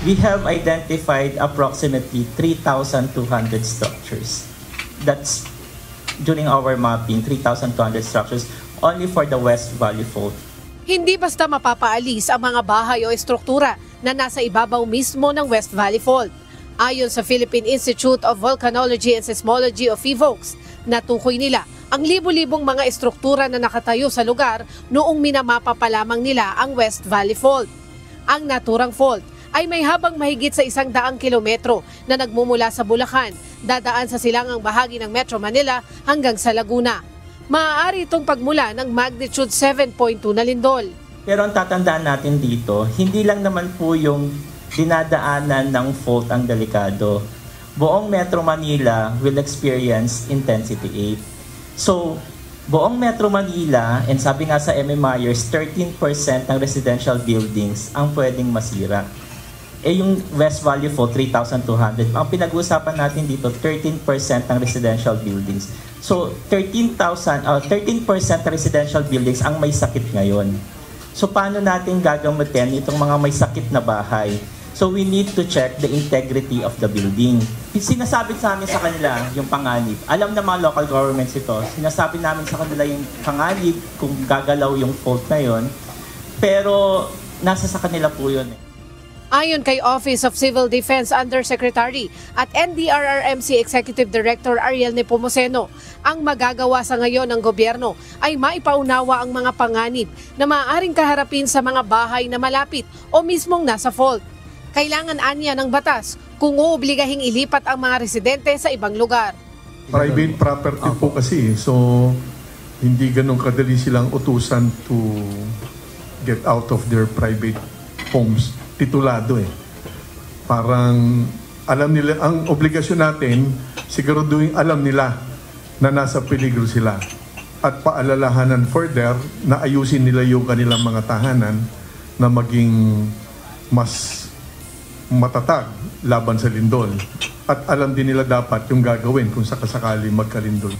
we have identified approximately 3,200 structures. That's during our mapping, 3,200 structures only for the West Valley Fault. Hindi basta mapapaalis ang mga bahay o estruktura na nasa ibabaw mismo ng West Valley Fault. Ayon sa Philippine Institute of Volcanology and Seismology o PHIVOLCS, natukoy nila ang libu-libong mga estruktura na nakatayo sa lugar noong minamapa pa lamang nila ang West Valley Fault. Ang naturang fault ay may habang mahigit sa 100 kilometro na nagmumula sa Bulacan, dadaan sa silangang bahagi ng Metro Manila hanggang sa Laguna. Maaari itong pagmula ng magnitude 7.2 na lindol. Pero ang tatandaan natin dito, hindi lang naman po yung dinadaanan ng fault ang delikado. Buong Metro Manila will experience intensity 8. So, buong Metro Manila, and sabi nga sa MMIers, 13% ng residential buildings ang pwedeng masira. Yung West Valley Fault, 3,200. Ang pinag-uusapan natin dito, 13% ng residential buildings. So, 13% residential buildings ang may sakit ngayon. So, paano natin gagamitin itong mga may sakit na bahay? So, we need to check the integrity of the building. Sinasabi sa amin sa kanila yung panganib. Alam na mga local governments ito, sinasabi namin sa kanila yung panganib kung gagalaw yung fault na yun. Pero, nasa sa kanila po yun eh. Ayon kay Office of Civil Defense Undersecretary at NDRRMC Executive Director Ariel Nepomuceno, ang magagawa sa ngayon ng gobyerno ay maipaunawa ang mga panganib na maaaring kaharapin sa mga bahay na malapit o mismong nasa fault. Kailangan anya ng batas kung uobligahing ilipat ang mga residente sa ibang lugar. Private property po kasi, so hindi ganun kadali silang utusan to get out of their private homes. Titulado eh. Parang alam nila, ang obligasyon natin, siguraduhin alam nila na nasa peligro sila. At paalalahanan further na ayusin nila yung kanilang mga tahanan na maging mas matatag laban sa lindol. At alam din nila dapat yung gagawin kung sakasakali magkalindol.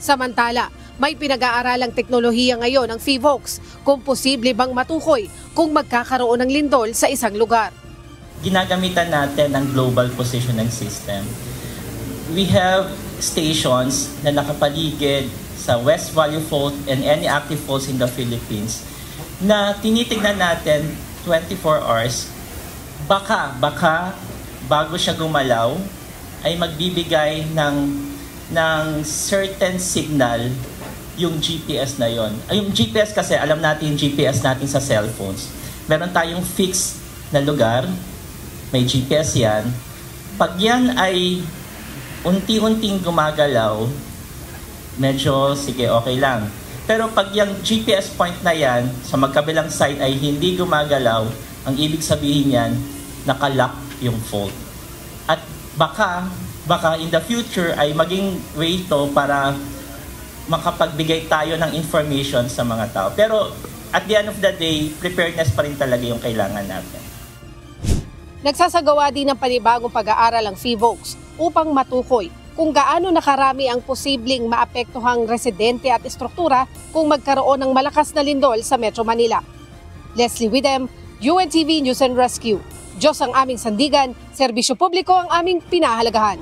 Samantala, may pinag-aaralang teknolohiya ngayon ng PHIVOLCS kung posible bang matukoy kung magkakaroon ng lindol sa isang lugar. Ginagamitan natin ang Global Positioning System. We have stations na nakapaligid sa West Valley Fault and any active faults in the Philippines na tinitignan natin 24 hours. Baka bago siya gumalaw ay magbibigay ng certain signal yung GPS na yon. Yung GPS kasi, alam natin yung GPS natin sa cellphones. Meron tayong fixed na lugar, may GPS yan. Pag yan ay unti-unting gumagalaw, medyo sige, okay lang. Pero pag yung GPS point na yan, sa magkabilang side ay hindi gumagalaw, ang ibig sabihin yan, nakalock yung fault. At baka in the future ay maging way ito para makapagbigay tayo ng information sa mga tao. Pero at the end of the day, preparedness pa rin talaga yung kailangan natin. Nagsasagawa din ng panibagong pag-aaral ang PHIVOLCS upang matukoy kung gaano nakarami ang posibleng maapektuhang residente at estruktura kung magkaroon ng malakas na lindol sa Metro Manila. Leslie Widem, UNTV News and Rescue. Diyos ang aming sandigan, serbisyo publiko ang aming pinahalagahan.